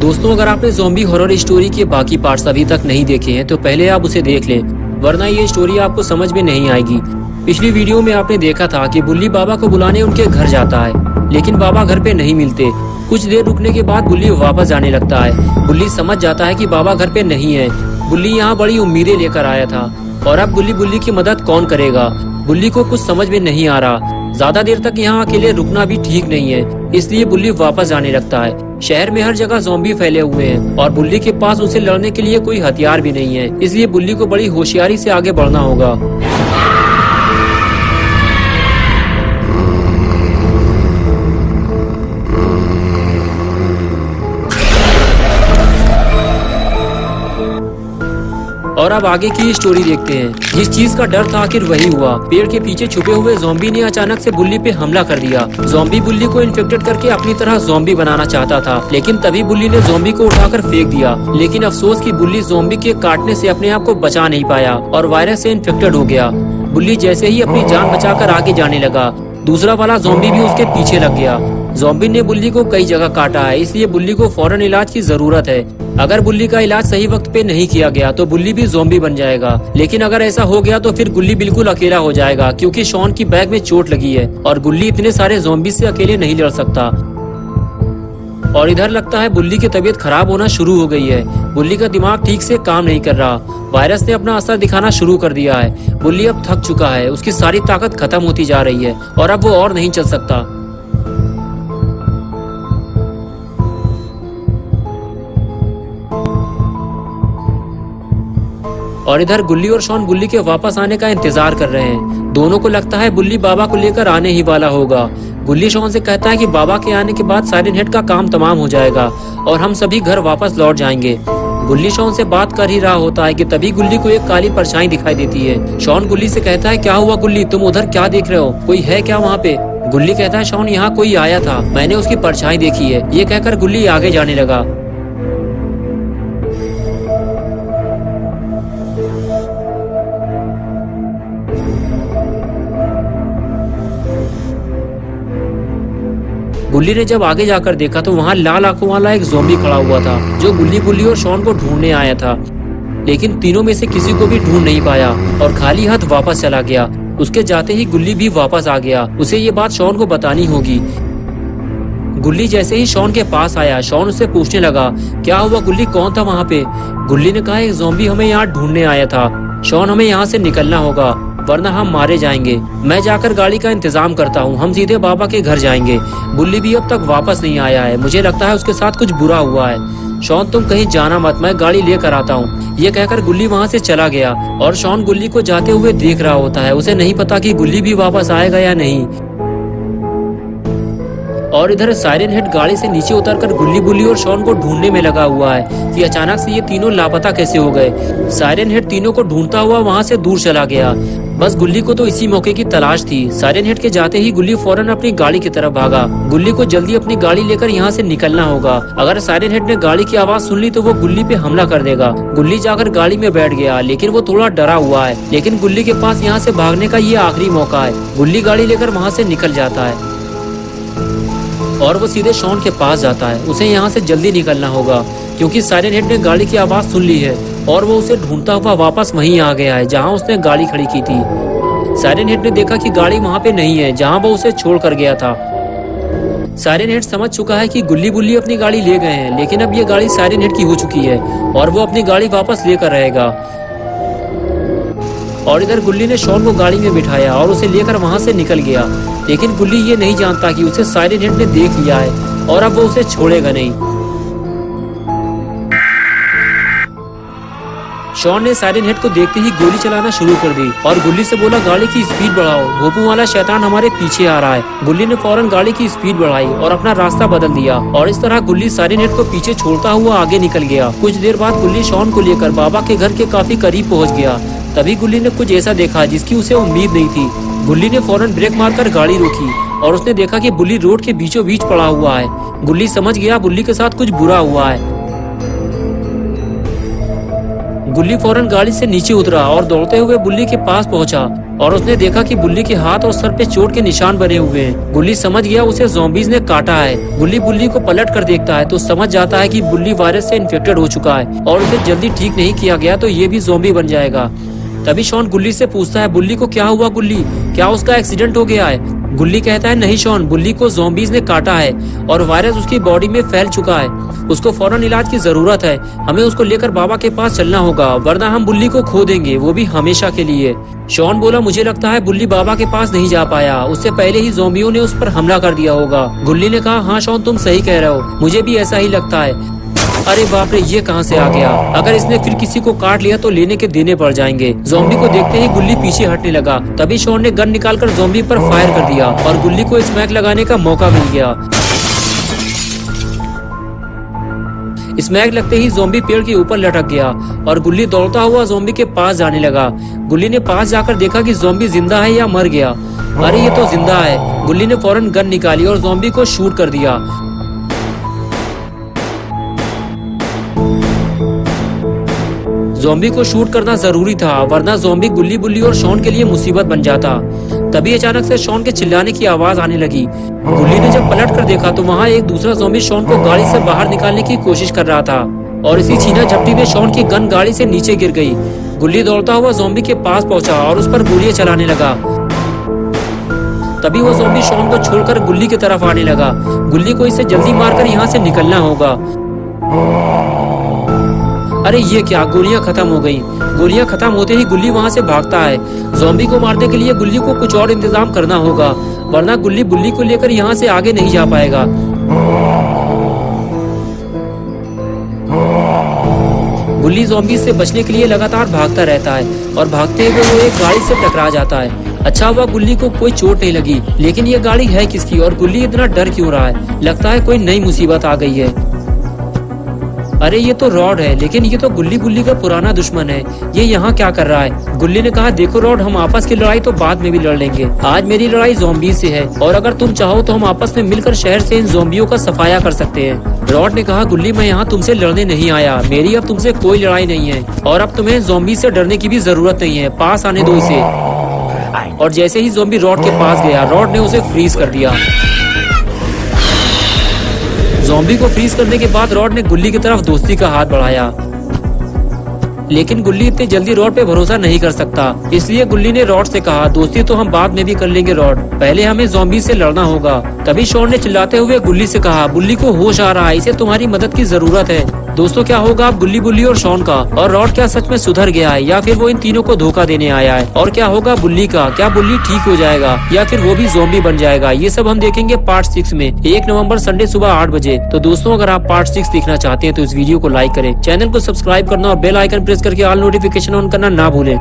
दोस्तों, अगर आपने ज़ॉम्बी हॉरर स्टोरी के बाकी पार्ट्स अभी तक नहीं देखे हैं तो पहले आप उसे देख लें, वरना ये स्टोरी आपको समझ में नहीं आएगी। पिछली वीडियो में आपने देखा था कि बुल्ली बाबा को बुलाने उनके घर जाता है, लेकिन बाबा घर पे नहीं मिलते। कुछ देर रुकने के बाद बुल्ली वापस जाने लगता है। बुल्ली समझ जाता है कि बाबा घर पे नहीं है। बुल्ली यहाँ बड़ी उम्मीदें लेकर आया था और अब बुल्ली की मदद कौन करेगा। बुल्ली को कुछ समझ में नहीं आ रहा। ज्यादा देर तक यहाँ अकेले रुकना भी ठीक नहीं है, इसलिए बुल्ली वापस जाने लगता है। शहर में हर जगह ज़ॉम्बी फैले हुए हैं और बुल्ली के पास उसे लड़ने के लिए कोई हथियार भी नहीं है, इसलिए बुल्ली को बड़ी होशियारी से आगे बढ़ना होगा। और अब आगे की स्टोरी देखते हैं। जिस चीज का डर था आखिर वही हुआ। पेड़ के पीछे छुपे हुए ज़ॉम्बी ने अचानक से बुल्ली पे हमला कर दिया। ज़ॉम्बी बुल्ली को इन्फेक्टेड करके अपनी तरह ज़ॉम्बी बनाना चाहता था, लेकिन तभी बुल्ली ने ज़ॉम्बी को उठाकर फेंक दिया। लेकिन अफसोस कि बुल्ली ज़ॉम्बी के काटने से अपने आप को बचा नहीं पाया और वायरस से इन्फेक्टेड हो गया। बुल्ली जैसे ही अपनी जान बचाकर आगे जाने लगा, दूसरा वाला ज़ॉम्बी भी उसके पीछे लग गया। ज़ॉम्बी ने बुल्ली को कई जगह काटा है, इसलिए बुल्ली को फौरन इलाज की जरूरत है। अगर बुल्ली का इलाज सही वक्त पे नहीं किया गया तो बुल्ली भी ज़ॉम्बी बन जाएगा। लेकिन अगर ऐसा हो गया तो फिर गुल्ली बिल्कुल अकेला हो जाएगा, क्योंकि शॉन की बैग में चोट लगी है और गुल्ली इतने सारे ज़ॉम्बी से अकेले नहीं लड़ सकता। और इधर लगता है बुल्ली की तबीयत खराब होना शुरू हो गई है। बुल्ली का दिमाग ठीक से काम नहीं कर रहा। वायरस ने अपना असर दिखाना शुरू कर दिया है। बुल्ली अब थक चुका है, उसकी सारी ताकत खत्म होती जा रही है और अब वो और नहीं चल सकता। और इधर गुल्ली और शॉन बुल्ली के वापस आने का इंतजार कर रहे हैं। दोनों को लगता है बुल्ली बाबा को लेकर आने ही वाला होगा। गुल्ली शॉन से कहता है कि बाबा के आने के बाद साइरन हेड का काम तमाम हो जाएगा और हम सभी घर वापस लौट जाएंगे। गुल्ली शॉन से बात कर ही रहा होता है कि तभी गुल्ली को एक काली परछाई दिखाई देती है। शॉन गुल्ली से कहता है, क्या हुआ गुल्ली, तुम उधर क्या देख रहे हो, कोई है क्या वहाँ पे? गुल्ली कहता है, शॉन यहाँ कोई आया था, मैंने उसकी परछाई देखी है। ये कहकर गुल्ली आगे जाने लगा। गुल्ली ने जब आगे जाकर देखा तो वहाँ लाल आंखों वाला एक ज़ॉम्बी खड़ा हुआ था, जो गुल्ली बुल्ली और शॉन को ढूंढने आया था। लेकिन तीनों में से किसी को भी ढूंढ नहीं पाया और खाली हाथ वापस चला गया। उसके जाते ही गुल्ली भी वापस आ गया। उसे ये बात शॉन को बतानी होगी। गुल्ली जैसे ही शॉन के पास आया, शॉन उससे पूछने लगा, क्या हुआ गुल्ली, कौन था वहाँ पे? गुल्ली ने कहा, एक ज़ॉम्बी हमें यहाँ ढूंढने आया था। शॉन, हमें यहाँ से निकलना होगा वरना हम मारे जाएंगे। मैं जाकर गाड़ी का इंतजाम करता हूँ, हम सीधे बाबा के घर जाएंगे। बुल्ली भी अब तक वापस नहीं आया है, मुझे लगता है उसके साथ कुछ बुरा हुआ है। शॉन, तुम कहीं जाना मत, मैं गाड़ी लेकर आता हूँ। ये कहकर गुल्ली वहाँ से चला गया और शॉन गुल्ली को जाते हुए देख रहा होता है। उसे नहीं पता कि गुल्ली भी वापस आएगा या नहीं। और इधर साइरन हेड गाड़ी से नीचे उतरकर गुल्ली बुल्ली और शॉन को ढूंढने में लगा हुआ है कि अचानक से ये तीनों लापता कैसे हो गए। साइरन हेड तीनों को ढूंढता हुआ वहाँ से दूर चला गया। बस गुल्ली को तो इसी मौके की तलाश थी। साइरन हेड के जाते ही गुल्ली फौरन अपनी गाड़ी की तरफ भागा। गुल्ली को जल्दी अपनी गाड़ी लेकर यहाँ से निकलना होगा। अगर साइरन हेड ने गाड़ी की आवाज सुन ली तो वो गुल्ली पे हमला कर देगा। गुल्ली जाकर गाड़ी में बैठ गया, लेकिन वो थोड़ा डरा हुआ है। लेकिन गुल्ली के पास यहाँ से भागने का ये आखिरी मौका है। गुल्ली गाड़ी लेकर वहाँ से निकल जाता है और वो सीधे शॉन के पास जाता है। उसे यहाँ से जल्दी निकलना होगा क्योंकि साइरन हेड ने गाड़ी की आवाज सुन ली है और वो उसे ढूंढता हुआ वापस वहीं आ गया है जहाँ उसने गाड़ी खड़ी की थी। साइरन हेड ने देखा कि गाड़ी वहाँ पे नहीं है जहाँ वो उसे छोड़ कर गया था। साइरन हेड समझ चुका है कि गुल्ली बुल्ली अपनी गाड़ी ले गए हैं, लेकिन अब ये गाड़ी साइरन हेड की हो चुकी है और वो अपनी गाड़ी वापस लेकर रहेगा। और इधर गुल्ली ने शॉन को गाड़ी में बिठाया और उसे लेकर वहाँ से निकल गया। लेकिन गुल्ली ये नहीं जानता कि उसे साइरन हेड ने देख लिया है और अब वो उसे छोड़ेगा नहीं। शॉन ने साइरन हेड को देखते ही गोली चलाना शुरू कर दी और गुल्ली से बोला, गाड़ी की स्पीड बढ़ाओ, भोपू वाला शैतान हमारे पीछे आ रहा है। गुल्ली ने फौरन गाड़ी की स्पीड बढ़ाई और अपना रास्ता बदल दिया और इस तरह गुल्ली साइरन हेड को पीछे छोड़ता हुआ आगे निकल गया। कुछ देर बाद गुल्ली शॉन को लेकर बाबा के घर के काफी करीब पहुँच गया। तभी गुल्ली ने कुछ ऐसा देखा जिसकी उसे उम्मीद नहीं थी। गुल्ली ने फौरन ब्रेक मारकर गाड़ी रोकी और उसने देखा कि बुल्ली रोड के बीचों बीच पड़ा हुआ है। गुल्ली समझ गया बुल्ली के साथ कुछ बुरा हुआ है। गुल्ली फौरन गाड़ी से नीचे उतरा और दौड़ते हुए बुल्ली के पास पहुंचा और उसने देखा कि बुल्ली के हाथ और सर पे चोट के निशान बने हुए हैं। गुल्ली समझ गया उसे ज़ॉम्बीज ने काटा है। गुल्ली बुल्ली को पलट कर देखता है तो समझ जाता है कि बुल्ली वायरस से इन्फेक्टेड हो चुका है और उसे जल्दी ठीक नहीं किया गया तो ये भी ज़ॉम्बी बन जाएगा। तभी शॉन गुल्ली से पूछता है, बुल्ली को क्या हुआ गुल्ली, क्या उसका एक्सीडेंट हो गया है? गुल्ली कहता है, नहीं शॉन, बुल्ली को ज़ॉम्बीज ने काटा है और वायरस उसकी बॉडी में फैल चुका है। उसको फौरन इलाज की जरूरत है। हमें उसको लेकर बाबा के पास चलना होगा, वरना हम बुल्ली को खो देंगे, वो भी हमेशा के लिए। शॉन बोला, मुझे लगता है बुल्ली बाबा के पास नहीं जा पाया, उससे पहले ही ज़ॉम्बियों ने उस पर हमला कर दिया होगा। गुल्ली ने कहा, हाँ शॉन, तुम सही कह रहे हो, मुझे भी ऐसा ही लगता है। अरे बाप रे, ये कहाँ से आ गया? अगर इसने फिर किसी को काट लिया तो लेने के देने पड़ जाएंगे। ज़ॉम्बी को देखते ही गुल्ली पीछे हटने लगा। तभी शॉन ने गन निकालकर ज़ॉम्बी पर फायर कर दिया और गुल्ली को स्मैक लगाने का मौका मिल गया। स्मैक लगते ही ज़ॉम्बी पेड़ के ऊपर लटक गया और गुल्ली दौड़ता हुआ ज़ॉम्बी के पास जाने लगा। गुल्ली ने पास जाकर देखा कि ज़ॉम्बी जिंदा है या मर गया। अरे ये तो जिंदा है। गुल्ली ने फौरन गन निकाली और ज़ॉम्बी को शूट कर दिया। ज़ॉम्बी को शूट करना जरूरी था, वरना ज़ॉम्बी गुल्ली बुल्ली और शॉन के लिए मुसीबत बन जाता। तभी अचानक से शॉन के चिल्लाने की आवाज आने लगी। गुल्ली ने जब पलट कर देखा तो वहाँ एक दूसरा ज़ॉम्बी शॉन को गाड़ी से बाहर निकालने की कोशिश कर रहा था और इसी छीना झपटी में शॉन की गन गाड़ी से नीचे गिर गई। गुल्ली दौड़ता हुआ ज़ॉम्बी के पास पहुंचा और उस पर गोलियां चलाने लगा। तभी वो ज़ॉम्बी शॉन को छोड़कर गुल्ली की तरफ आने लगा। गुल्ली को इसे जल्दी मारकर यहाँ से निकलना होगा। अरे ये क्या, गोलियां खत्म हो गई। गोलियां खत्म होते ही गुल्ली वहां से भागता है। ज़ॉम्बी को मारने के लिए गुल्ली को कुछ और इंतजाम करना होगा, वरना गुल्ली बुल्ली को लेकर यहाँ से आगे नहीं जा पाएगा। गुल्ली ज़ॉम्बी से बचने के लिए लगातार भागता रहता है और भागते हुए वो एक गाड़ी से टकरा जाता है। अच्छा हुआ गुल्ली को कोई चोट नहीं लगी, लेकिन ये गाड़ी है किसकी और गुल्ली इतना डर क्यों रहा है? लगता है कोई नई मुसीबत आ गई है। अरे ये तो रॉड है, लेकिन ये तो गुल्ली बुल्ली का पुराना दुश्मन है। ये यहाँ क्या कर रहा है? गुल्ली ने कहा, देखो रॉड, हम आपस की लड़ाई तो बाद में भी लड़ लेंगे, आज मेरी लड़ाई ज़ॉम्बी से है और अगर तुम चाहो तो हम आपस में मिलकर शहर से इन ज़ॉम्बियों का सफाया कर सकते हैं। रॉड ने कहा, गुल्ली मैं यहाँ तुमसे लड़ने नहीं आया, मेरी अब तुमसे कोई लड़ाई नहीं है और अब तुम्हें ज़ॉम्बी से डरने की भी जरूरत नहीं है, पास आने दो इसे। और जैसे ही ज़ॉम्बी रॉड के पास गया, रॉड ने उसे फ्रीज कर दिया। ज़ॉम्बी को फ्रीज करने के बाद रॉड ने गुल्ली की तरफ दोस्ती का हाथ बढ़ाया, लेकिन गुल्ली इतनी जल्दी रॉड पे भरोसा नहीं कर सकता। इसलिए गुल्ली ने रॉड से कहा, दोस्ती तो हम बाद में भी कर लेंगे रॉड, पहले हमें ज़ॉम्बी से लड़ना होगा। तभी शॉन ने चिल्लाते हुए गुल्ली से कहा, बुल्ली को होश आ रहा है, इसे तुम्हारी मदद की जरूरत है। दोस्तों, क्या होगा अब गुल्ली बुल्ली और शॉन का? और रॉड क्या सच में सुधर गया है या फिर वो इन तीनों को धोखा देने आया है? और क्या होगा बुल्ली का? क्या बुल्ली ठीक हो जाएगा या फिर वो भी ज़ॉम्बी बन जाएगा? ये सब हम देखेंगे पार्ट 6 में, 1 नवंबर संडे सुबह 8 बजे। तो दोस्तों, अगर आप पार्ट 6 देखना चाहते हैं तो इस वीडियो को लाइक करें, चैनल को सब्सक्राइब करना और बेल आइकन प्रेस करके ऑल नोटिफिकेशन ऑन करना ना भूलें।